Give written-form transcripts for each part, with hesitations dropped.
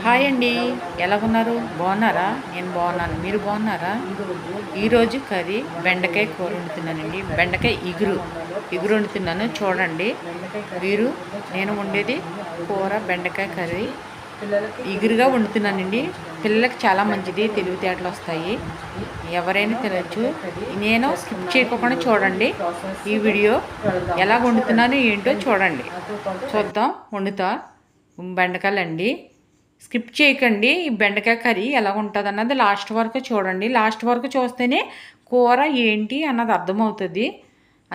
Hi అండి. ఎలాగున్నారు? బాగున్నారా? నేను బాగున్నాను. మీరు బాగున్నారా? ఈరోజు కర్రీ బెండకాయ కూర వండుతున్నానండి. బెండకాయ ఇగురు వండుతున్నాను చూడండి. మీరు నేను వండేది కూర బెండకాయ కర్రీ ఇగురుగా వండుతున్నానండి. పిల్లలకి చాలా మంచిది, తెలివితేటలు వస్తాయి, ఎవరైనా తినచ్చు. నేను స్కిప్ చేయకుండా చూడండి. ఈ వీడియో ఎలా వండుతున్నానో ఏంటో చూడండి. చూద్దాం. వండుతా బెండకాయలండి. స్కిప్ చేయకండి. ఈ బెండకాయ కర్రీ ఎలా ఉంటుంది అన్నది లాస్ట్ వరకు చూడండి. లాస్ట్ వరకు చూస్తేనే కూర ఏంటి అన్నది అర్థమవుతుంది.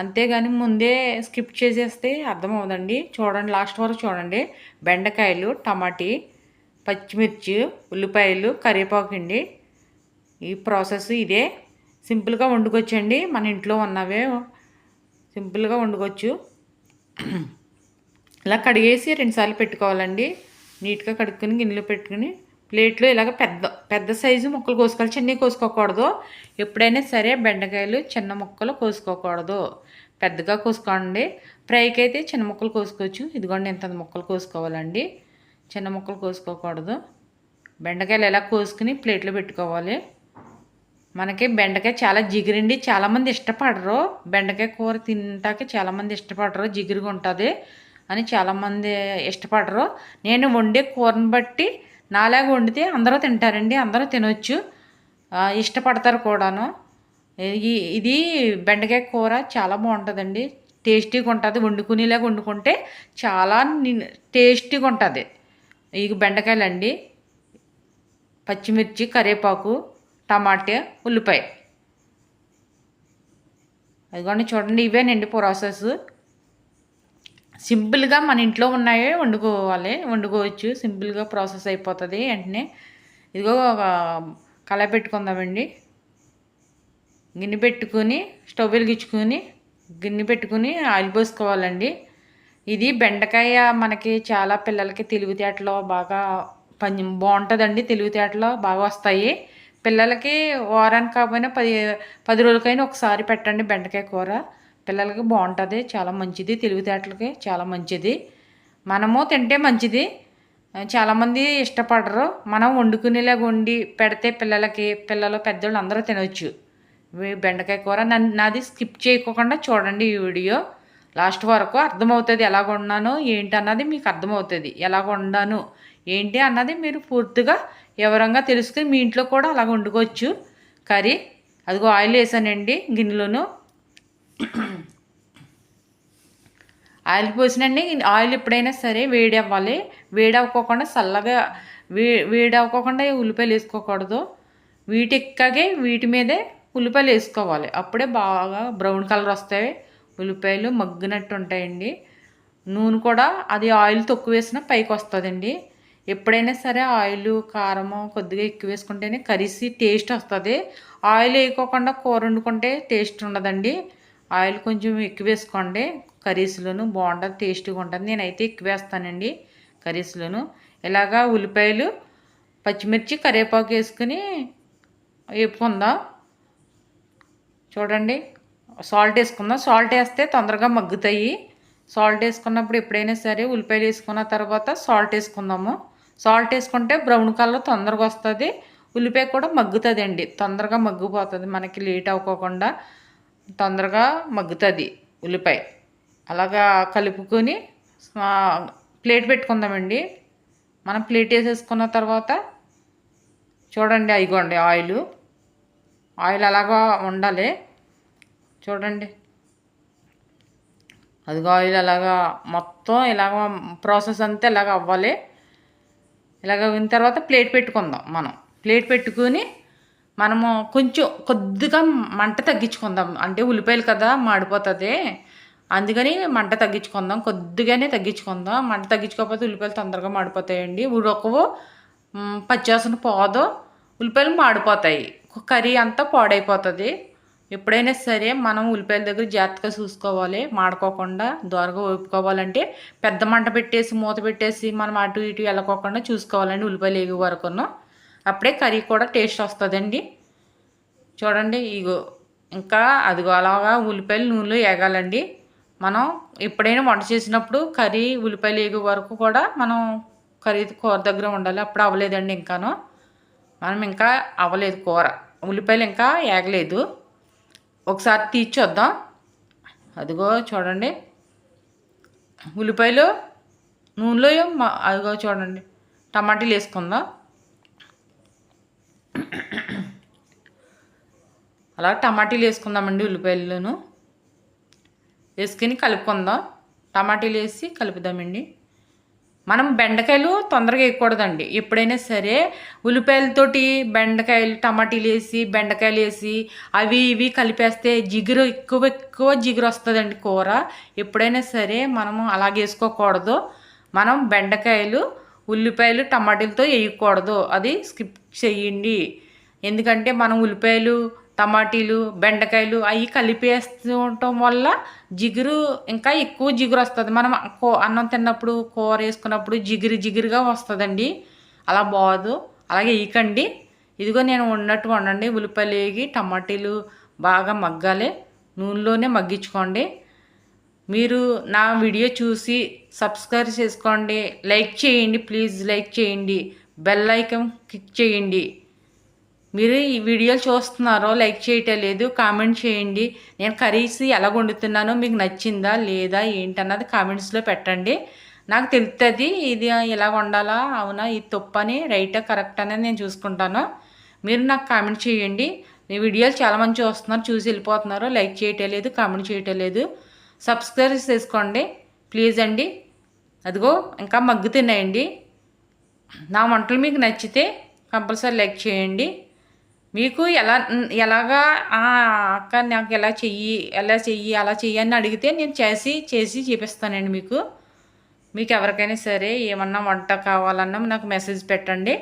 అంతేగాని ముందే స్కిప్ చేసేస్తే అర్థమవుదండి. చూడండి, లాస్ట్ వరకు చూడండి. బెండకాయలు, టమాటీ, పచ్చిమిర్చి, ఉల్లిపాయలు, కరివేపాకు అండి. ఈ ప్రాసెస్ ఇదే. సింపుల్గా వండుకోవచ్చండి. మన ఇంట్లో ఉన్నవే సింపుల్గా వండుకోవచ్చు. ఇలా కడిగేసి 2 సార్లు పెట్టుకోవాలండి. నీట్గా కడుక్కొని గిన్నెలో పెట్టుకుని ప్లేట్లో ఇలాగ పెద్ద పెద్ద సైజు ముక్కలు కోసుకోవాలి. చిన్నవి కోసుకోకూడదు. ఎప్పుడైనా సరే బెండకాయలు చిన్న ముక్కలు కోసుకోకూడదు, పెద్దగా కోసుకోండి. ఫ్రైకి అయితే చిన్న ముక్కలు కోసుకోవచ్చు. ఇదిగోండి ఇంత ముక్కలు కోసుకోవాలండి, చిన్న ముక్కలు కోసుకోకూడదు. బెండకాయలు ఎలా కోసుకుని ప్లేట్లో పెట్టుకోవాలి. మనకి బెండకాయ చాలా జిగురండి. చాలామంది ఇష్టపడరు బెండకాయ కూర తింటాకి, చాలామంది ఇష్టపడరు, జిగురుగా ఉంటుంది అని చాలామంది ఇష్టపడరు. నేను వండే కూరని బట్టి నాలాగా వండితే అందరూ తింటారండి, అందరూ తినవచ్చు, ఇష్టపడతారు కూడాను. ఇది బెండకాయ కూర చాలా బాగుంటుందండి, టేస్టీగా ఉంటుంది. వండుకునేలాగా వండుకుంటే చాలా టేస్టీగా ఉంటుంది. ఇక బెండకాయలండి, పచ్చిమిర్చి, కరివేపాకు, టమాటా, ఉల్లిపాయ. అదిగోండి చూడండి, ఇవేనండి ప్రాసెస్. సింపుల్గా మన ఇంట్లో ఉన్నాయే వండుకోవచ్చు. సింపుల్గా ప్రాసెస్ అయిపోతుంది వెంటనే. ఇదిగో కళాయి పెట్టుకుందామండి. గిన్నె పెట్టుకుని స్టవ్ వెలిగించుకొని గిన్నె పెట్టుకుని ఆయిల్ పోసుకోవాలండి. ఇది బెండకాయ మనకి చాలా పిల్లలకి తెలివితేటలో బాగా బాగుంటుందండి. తెలివితేటలో బాగా వస్తాయి పిల్లలకి. వారానికి కాకపోయినా 10 రోజులకైనా ఒకసారి పెట్టండి బెండకాయ కూర. పిల్లలకి బాగుంటుంది, చాలా మంచిది, తెలివితేటలకి చాలా మంచిది. మనము తింటే మంచిది. చాలామంది ఇష్టపడరు. మనం వండుకునేలాగా వండి పెడితే పిల్లలు పెద్దోళ్ళు అందరూ తినవచ్చు బెండకాయ కూర. నాది స్కిప్ చేయకుండా చూడండి ఈ వీడియో లాస్ట్ వరకు. అర్థమవుతుంది ఎలాగ వండాను ఏంటి అన్నది మీకు అర్థమవుతుంది. ఎలాగ వండాను ఏంటి అన్నది మీరు పూర్తిగా వివరంగా తెలుసుకుని మీ ఇంట్లో కూడా అలాగ వండుకోవచ్చు కర్రీ. అదిగో ఆయిల్ వేసానండి గిన్నెలోను. ఆయిల్ పోసినండి. ఆయిల్ ఎప్పుడైనా సరే వేడి అవ్వాలి. వేడి అవ్వకోకుండా చల్లగా వేడి అవ్వకోకుండా ఉల్లిపాయలు వేసుకోకూడదు. వీటి మీదే ఉల్లిపాయలు వేసుకోవాలి. అప్పుడే బాగా బ్రౌన్ కలర్ వస్తాయి, ఉల్లిపాయలు మగ్గినట్టు ఉంటాయండి. నూనె కూడా అది ఆయిల్ తక్కువ వేసినా పైకి వస్తుందండి. ఎప్పుడైనా సరే ఆయిల్ కారము కొద్దిగా ఎక్కువ వేసుకుంటేనే కర్రీసి టేస్ట్ వస్తుంది. ఆయిల్ వేయకోకుండా కూర వండుకుంటే టేస్ట్ ఉండదండి. ఆయిల్ కొంచెం ఎక్కువ వేసుకోండి, కర్రీస్లోను బాగుంటుంది, టేస్టీగా ఉంటుంది. నేనైతే ఎక్కువ వేస్తానండి కర్రీస్లోను. ఇలాగా ఉల్లిపాయలు, పచ్చిమిర్చి, కరివేపాకు వేసుకుని వేపుకుందాం. చూడండి, సాల్ట్ వేసుకుందాం. సాల్ట్ వేస్తే తొందరగా మగ్గుతాయి. సాల్ట్ వేసుకున్నప్పుడు ఎప్పుడైనా సరే ఉల్లిపాయలు వేసుకున్న తర్వాత సాల్ట్ వేసుకుందాము. సాల్ట్ వేసుకుంటే బ్రౌన్ కలర్ తొందరగా వస్తుంది, ఉల్లిపాయ కూడా మగ్గుతుంది అండి, తొందరగా మగ్గిపోతుంది. మనకి లేట్ అవ్వకుండా తొందరగా మగ్గుతుంది ఉల్లిపాయ. అలాగా కలుపుకొని ప్లేట్ పెట్టుకుందామండి. మనం ప్లేట్ వేసేసుకున్న తర్వాత చూడండి, అయిగోండి ఆయిల్ అలాగా ఉండాలి. చూడండి, అదిగో ఆయిల్ అలాగా మొత్తం ఇలాగ ప్రాసెస్ అంతా ఇలాగ అవ్వాలి. ఇలాగ అయిన తర్వాత ప్లేట్ పెట్టుకుందాం. మనం ప్లేట్ పెట్టుకుని మనము కొద్దిగా మంట తగ్గించుకుందాం. అంటే ఉల్లిపాయలు కదా మాడిపోతుంది, అందుకని మంట తగ్గించుకుందాం. కొద్దిగానే తగ్గించుకుందాం. మంట తగ్గించుకోకపోతే ఉల్లిపాయలు తొందరగా మాడిపోతాయండి. ఉడకవు, పచ్చివాసన పోదు, ఉల్లిపాయలు మాడిపోతాయి, కర్రీ అంతా పాడైపోతుంది. ఎప్పుడైనా సరే మనం ఉల్లిపాయల దగ్గర జాగ్రత్తగా చూసుకోవాలి, మాడుకోకుండా దోరగా వేపుకోవాలంటే పెద్ద మంట పెట్టేసి మూత పెట్టేసి మనం అటు ఇటు వెళ్ళకోకుండా చూసుకోవాలండి ఉల్లిపాయలు వేగే వరకును. అప్పుడే కర్రీ కూడా టేస్ట్ వస్తుందండి. చూడండి, ఇగో ఇంకా అదిగో అలాగా ఉల్లిపాయలు నూనెలో వేగాలండి. మనం ఎప్పుడైనా వంట చేసినప్పుడు కర్రీ ఉల్లిపాయలు వేగే వరకు కూడా మనం కూర దగ్గర ఉండాలి. అప్పుడు అవ్వలేదండి ఇంకాను. మనం ఇంకా అవ్వలేదు కూర. ఉల్లిపాయలు ఇంకా ఏగలేదు. ఒకసారి తీసి చూద్దాం. అదిగో చూడండి ఉల్లిపాయలు నూనెలో అదిగో చూడండి టమాటీలు వేసుకుందాం. అలా టమాటీలు వేసుకుందామండి. ఉల్లిపాయలను వేసుకుని కలుపుకుందాం. టమాటీలు వేసి కలుపుదామండి. మనం బెండకాయలు తొందరగా వేయకూడదండి. ఎప్పుడైనా సరే ఉల్లిపాయలతోటి బెండకాయలు టమాటీలు వేసి బెండకాయలు వేసి అవి ఇవి కలిపేస్తే జిగురు ఎక్కువ జిగురు వస్తుందండి కూర. ఎప్పుడైనా సరే మనము అలాగే వేసుకోకూడదు. మనం బెండకాయలు ఉల్లిపాయలు టమాటీలతో వేయకూడదు. అది స్కిప్ చేయండి. ఎందుకంటే మనం ఉల్లిపాయలు టమాటీలు బెండకాయలు అవి కలిపేస్తుండటం వల్ల జిగురు ఇంకా ఎక్కువ జిగురు వస్తుంది. మనం అన్నం తిన్నప్పుడు కూర వేసుకున్నప్పుడు జిగురుగా వస్తుందండి. అలా బాగోదు. అలాగే వేయకండి. ఇదిగో నేను ఉన్నట్టు వండండి. ఉల్లిపాయలు వేగి టమాటీలు బాగా మగ్గాలి. నూనెలోనే మగ్గించుకోండి. మీరు నా వీడియో చూసి సబ్స్క్రైబ్ చేసుకోండి. లైక్ చేయండి. ప్లీజ్ లైక్ చేయండి. బెల్ ఐకాన్ క్లిక్ చేయండి. మీరు ఈ వీడియోలు చూస్తున్నారో లైక్ చేయటం లేదు, కామెంట్ చేయండి. నేను కర్రీస్ ఎలా వండుతున్నానో మీకు నచ్చిందా లేదా ఏంటన్నది కామెంట్స్లో పెట్టండి. నాకు తెలుస్తుంది ఇది ఎలా వండాలా, అవునా ఇది తప్పని రైటా కరెక్ట్ అనేది నేను చూసుకుంటాను. మీరు నాకు కామెంట్ చేయండి. మీ వీడియోలు చాలామంది చూస్తున్నారు, చూసి వెళ్ళిపోతున్నారు. లైక్ చేయటం లేదు, కామెంట్ చేయటం లేదు. సబ్స్క్రైబ్ చేసుకోండి ప్లీజ్ అండి. అదిగో ఇంకా మగ్గుతున్నాయండి. నా వంటలు మీకు నచ్చితే కంపల్సరీ లైక్ చేయండి. మీకు ఎలాగా అక్క నాకు ఎలా చెయ్యి అలా చెయ్యి అని అడిగితే నేను చేసి చూపిస్తానండి మీకు ఎవరికైనా సరే ఏమన్నా వంట కావాలన్నా నాకు మెసేజ్ పెట్టండి.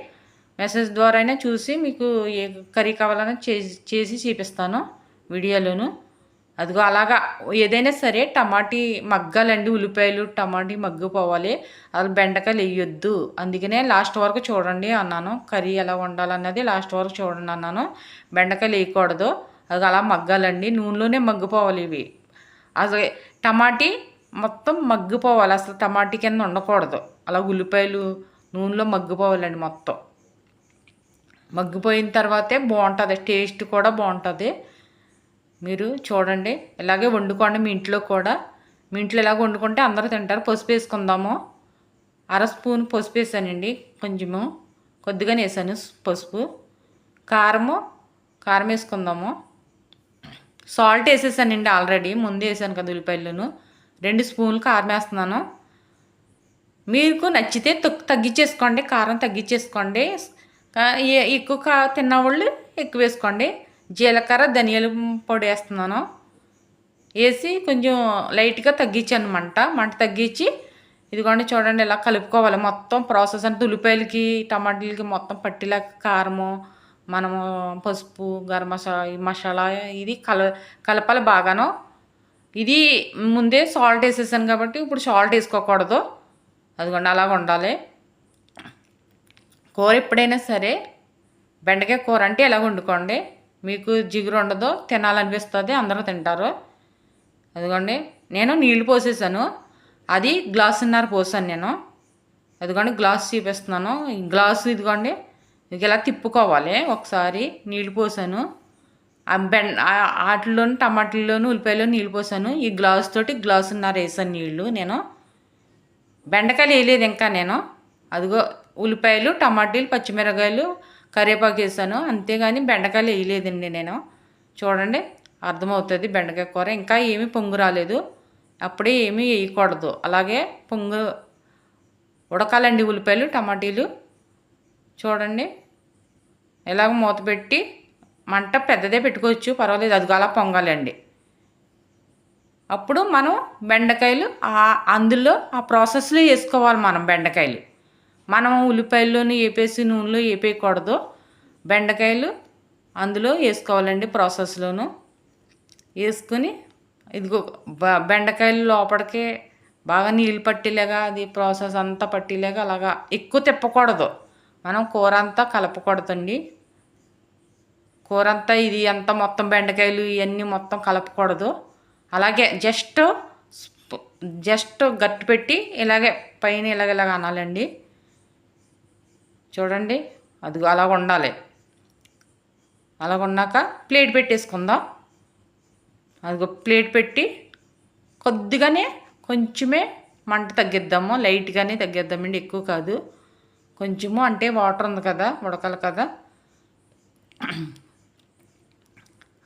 మెసేజ్ ద్వారా అయినా చూసి మీకు ఏ కర్రీ కావాలన్నా చేసి చూపిస్తాను వీడియోలోను. అదిగో అలాగా ఏదైనా సరే టమాటీ మగ్గాలండి. ఉల్లిపాయలు టమాటీ మగ్గిపోవాలి. అది బెండకాయలు వేయొద్దు. అందుకనే లాస్ట్ వరకు చూడండి అన్నాను. కర్రీ ఎలా వండాలన్నది లాస్ట్ వరకు చూడండి అన్నాను. బెండకాయలు వేయకూడదు. అది అలా మగ్గాలండి. నూనెలోనే మగ్గిపోవాలి ఇవి. అసలు టమాటీ మొత్తం మగ్గిపోవాలి. అసలు టమాటీ కింద ఉండకూడదు. అలా ఉల్లిపాయలు నూనెలో మగ్గిపోవాలండి. మొత్తం మగ్గిపోయిన తర్వాతే బాగుంటుంది. టేస్ట్ కూడా బాగుంటుంది. మీరు చూడండి ఇలాగే వండుకోండి. మీ ఇంట్లో కూడా మీ ఇంట్లో ఇలాగ వండుకుంటే అందరూ తింటారు. పసుపు వేసుకుందాము. 1/2 స్పూన్ పసుపు వేసానండి. కొంచెము కొద్దిగానే వేసాను పసుపు. కారం వేసుకుందాము. సాల్ట్ వేసేసానండి ఆల్రెడీ. ముందు వేసాను కదా ఉల్లిపాయలను. 2 స్పూన్లు కారం వేస్తున్నాను. మీకు నచ్చితే తగ్గించేసుకోండి. కారం తగ్గించేసుకోండి. ఎక్కువ తిన్నవాళ్ళు ఎక్కువ వేసుకోండి. జీలకర్ర ధనియాల పొడి వేస్తున్నాను. వేసి కొంచెం లైట్గా తగ్గించాను మంట తగ్గించి ఇదిగోండి చూడండి ఇలా కలుపుకోవాలి. మొత్తం ప్రాసెస్ అంటే ఉల్లిపాయలకి టమాటాలకి మొత్తం పట్టిలా కారము మనము పసుపు గరం మసాలా ఇది కలపాలి బాగాను. ఇది ముందే సాల్ట్ వేసేసాను కాబట్టి ఇప్పుడు సాల్ట్ వేసుకోకూడదు. అదిగోండి అలాగ ఉండాలి కూర. ఎప్పుడైనా సరే బెండకాయ కూర అంటే ఎలా వండుకోండి. మీకు జిగురు ఉండదు, తినాలనిపిస్తుంది, అందరూ తింటారు. అదిగోండి నేను నీళ్లు పోసేసాను. అది గ్లాసున్నర పోసాను నేను. అదిగోండి గ్లాస్ చూపిస్తున్నాను. ఈ గ్లాసు ఇదిగోండి ఇలా తిప్పుకోవాలి. ఒకసారి నీళ్లు పోసాను. వాటిలోను టమాటాల్లోను ఉల్లిపాయలో నీళ్ళు పోసాను. ఈ గ్లాస్ తోటి గ్లాసున్నర వేసాను నీళ్ళు నేను. బెండకాయలు వేయలేదు ఇంకా నేను. అదిగో ఉల్లిపాయలు టమాటీలు పచ్చిమిరకాయలు కరివేపాకు వేసాను. అంతేగాని బెండకాయలు వేయలేదండి నేను. చూడండి అర్థమవుతుంది బెండకాయ కూర. ఇంకా ఏమీ పొంగు రాలేదు. అప్పుడే ఏమీ వేయకూడదు. అలాగే పొంగు ఉడకాలండి ఉల్లిపాయలు టమాటీలు. చూడండి ఇలాగ మూత పెట్టి మంట పెద్దదే పెట్టుకోవచ్చు, పర్వాలేదు. అదిగో అలా పొంగాలండి. అప్పుడు మనం బెండకాయలు అందులో ఆ ప్రాసెస్లో వేసుకోవాలి. మనం బెండకాయలు మనం ఉల్లిపాయల్లోని వేపేసి నూనెలో వేపేయకూడదు. బెండకాయలు అందులో వేసుకోవాలండి. ప్రాసెస్లోను వేసుకుని ఇదిగో బెండకాయలు లోపలికి బాగా నీళ్ళు పట్టేలాగా అది ప్రాసెస్ అంతా పట్టేలాగా అలాగా ఎక్కువ తిప్పకూడదు. మనం కూర అంతా కలపకూడదండి. కూర అంతా ఇది అంతా మొత్తం బెండకాయలు ఇవన్నీ మొత్తం కలపకూడదు. అలాగే జస్ట్ గట్టి పెట్టి ఇలాగే పైన ఇలాగ అనాలండి. చూడండి, అది అలా ఉండాలి. అలా ఉన్నాక ప్లేట్ పెట్టేసుకుందాం. అదిగో ప్లేట్ పెట్టి కొద్దిగానే కొంచెమే మంట తగ్గిద్దాము, లైట్గానే తగ్గిద్దామండి, ఎక్కువ కాదు. కొంచెము అంటే వాటర్ ఉంది కదా, ఉడకాలి కదా.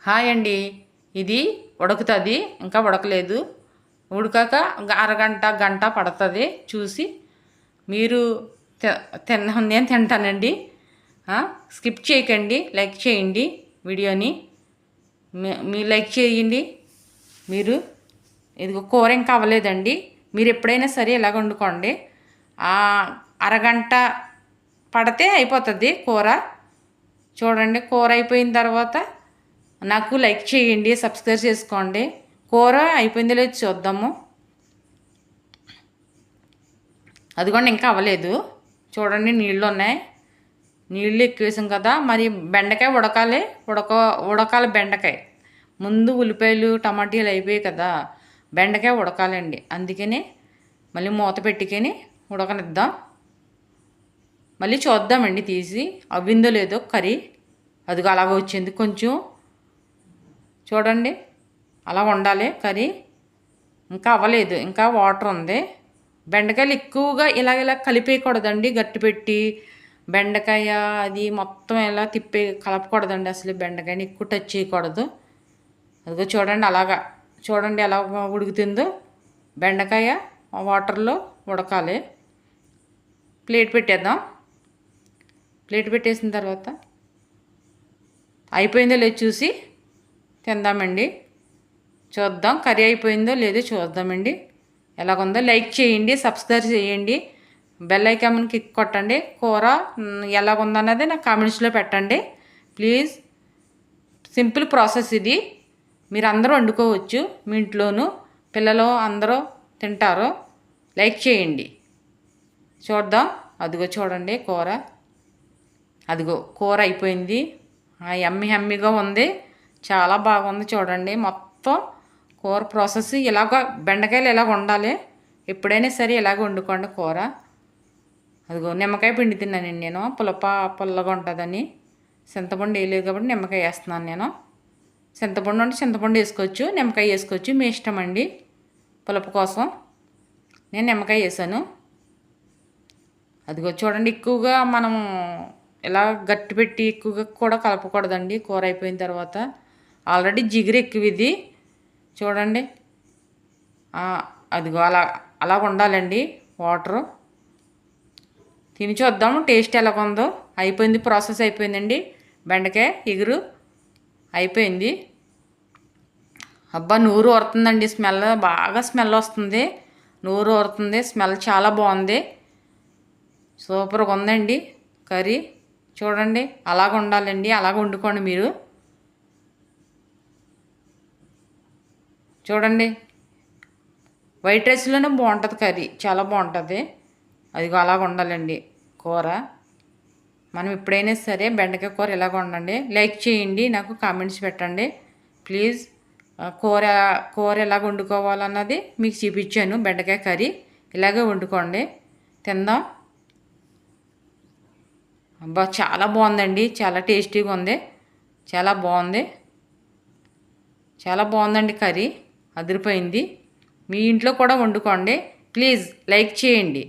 హాయ్ అండి, ఇది ఉడుకుతుంది, ఇంకా ఉడకలేదు. ఉడకాక అరగంట గంట పడుతుంది. చూసి మీరు నేను తింటానండి. స్కిప్ చేయకండి, లైక్ చేయండి వీడియోని. మీరు లైక్ చేయండి. మీరు ఇదిగో కూర ఇంకా అవ్వలేదండి. మీరు ఎప్పుడైనా సరే ఇలాగ వండుకోండి. అరగంట పడితే అయిపోతుంది కూర. చూడండి, కూర అయిపోయిన తర్వాత నాకు లైక్ చేయండి, సబ్స్క్రైబ్ చేసుకోండి. కూర అయిపోయిందో లేదు చూద్దాము. అదిగోండి, ఇంకా అవ్వలేదు. చూడండి, నీళ్ళు ఉన్నాయి. నీళ్ళు ఎక్కువ వేసాం కదా, మరి బెండకాయ ఉడకాలి బెండకాయ. ముందు ఉల్లిపాయలు టమాటీలు అయిపోయాయి కదా, బెండకాయ ఉడకాలండి. అందుకని మళ్ళీ మూత పెట్టుకొని ఉడకనిద్దాం. మళ్ళీ చూద్దామండి తీసి అవ్విందో లేదో కర్రీ. అదిగో అలాగ వచ్చింది. కొంచెం చూడండి, అలా ఉండాలి కర్రీ. ఇంకా అవ్వలేదు, ఇంకా వాటర్ ఉంది. బెండకాయలు ఎక్కువగా ఇలా కలిపేయకూడదండి, గట్టి పెట్టి. బెండకాయ అది మొత్తం ఇలా కలపకూడదండి. అసలు బెండకాయని ఎక్కువ టచ్ చేయకూడదు. అదిగో చూడండి, అలాగా చూడండి ఎలా ఉడుకుతుందో. బెండకాయ వాటర్లో ఉడకాలి. ప్లేట్ పెట్టేద్దాం. ప్లేట్ పెట్టేసిన తర్వాత అయిపోయిందో లేదో చూసి తిందామండి. చూద్దాం, కర్రీ అయిపోయిందో లేదో చూద్దామండి. ఎలాగుందో లైక్ చేయండి, సబ్స్క్రైబ్ చేయండి, బెల్ ఐకాన్ క్లిక్ కొట్టండి. కూర ఎలాగుందన్నది నాకు కామెంట్స్లో పెట్టండి ప్లీజ్. సింపుల్ ప్రాసెస్ ఇది. మీరు అందరూ వండుకోవచ్చు మీ ఇంట్లోనూ. పిల్లలు అందరూ తింటారు. లైక్ చేయండి. చూద్దాం. అదిగో చూడండి కూర. అదిగో కూర అయిపోయింది. యమ్మీగా ఉంది, చాలా బాగుంది. చూడండి, మొత్తం కూర ప్రాసెస్ ఇలాగ. బెండకాయలు ఇలాగ ఉండాలి. ఎప్పుడైనా సరే ఇలాగ వండుకోండి కూర. అదిగో నిమ్మకాయ పిండి తిన్నానండి నేను, పుల్లగా ఉంటుందని. చింతపండు వేయలేదు కాబట్టి నిమ్మకాయ వేస్తున్నాను నేను. చింతపండు అంటే చింతపండు వేసుకోవచ్చు, నిమ్మకాయ వేసుకోవచ్చు, మీ ఇష్టం అండి. పులుపు కోసం నేను నిమ్మకాయ వేసాను. అదిగో చూడండి, ఎక్కువగా మనం ఇలా గట్టి పెట్టి ఎక్కువగా కూడా కలపకూడదండి కూర అయిపోయిన తర్వాత. ఆల్రెడీ జిగురు ఎక్కువ ఇది. చూడండి, అదిగో అలా ఉండాలండి వాటరు. తిని చూద్దాం టేస్ట్ ఎలాగుందో. అయిపోయింది, ప్రాసెస్ అయిపోయిందండి. బెండకాయ ఎగురు అయిపోయింది. అబ్బా, నూరు ఊరుతుందండి. స్మెల్ బాగా స్మెల్ వస్తుంది, నూరు ఊరుతుంది. స్మెల్ చాలా బాగుంది, సూపర్గా ఉందండి కర్రీ. చూడండి, అలాగ ఉండాలండి, అలాగ వండుకోండి మీరు. చూడండి, వైట్ రైస్లోనే బాగుంటుంది కర్రీ, చాలా బాగుంటుంది. అదిగో అలాగ ఉండాలండి కూర. మనం ఎప్పుడైనా సరే బెండకాయ కూర ఇలాగ ఉండండి. లైక్ చేయండి, నాకు కామెంట్స్ పెట్టండి ప్లీజ్. కూర ఎలాగ వండుకోవాలన్నది మీకు చూపించాను. బెండకాయ కర్రీ ఇలాగే వండుకోండి, తిందాం. అబ్బా, చాలా బాగుందండి, చాలా టేస్టీగా ఉంది, చాలా బాగుంది. చాలా బాగుందండి కర్రీ, అదిరిపోయింది. మీ ఇంట్లో కూడా వండుకోండి ప్లీజ్. లైక్ చేయండి.